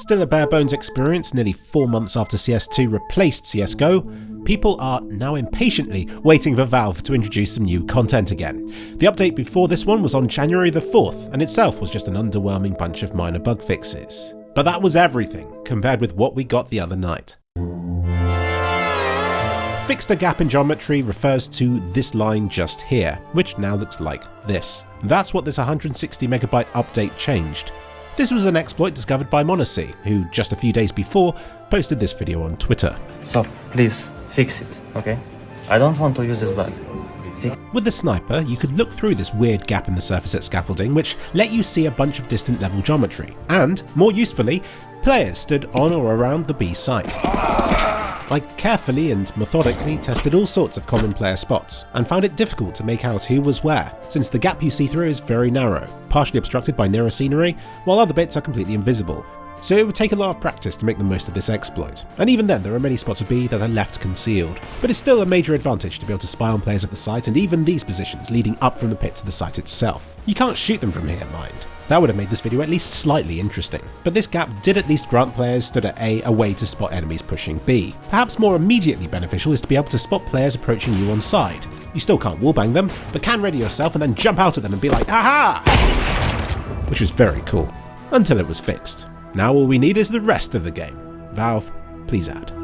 Still a bare bones experience nearly 4 months after CS2 replaced CSGO, people are now impatiently waiting for Valve to introduce some new content again. The update before this one was on January the 4th, and itself was just an underwhelming bunch of minor bug fixes. But that was everything, compared with what we got the other night. Fixed a gap in geometry refers to this line just here, which now looks like this. That's what this 160 megabyte update changed. This was an exploit discovered by Monacy, who just a few days before posted this video on Twitter. So please fix it, okay? I don't want to use this bug. With the sniper, you could look through this weird gap in the surface at scaffolding, which let you see a bunch of distant level geometry, and, more usefully, players stood on or around the B site. I carefully and methodically tested all sorts of common player spots, and found it difficult to make out who was where, since the gap you see through is very narrow, partially obstructed by nearer scenery, while other bits are completely invisible. So it would take a lot of practice to make the most of this exploit, and even then there are many spots of B that are left concealed. But it's still a major advantage to be able to spy on players at the site, and even these positions leading up from the pit to the site itself. You can't shoot them from here, mind. That would have made this video at least slightly interesting, but this gap did at least grant players stood at A a way to spot enemies pushing B. Perhaps more immediately beneficial is to be able to spot players approaching you on side. You still can't wallbang them, but can ready yourself and then jump out at them and be like, aha! Which was very cool, until it was fixed. Now all we need is the rest of the game. Valve, please add.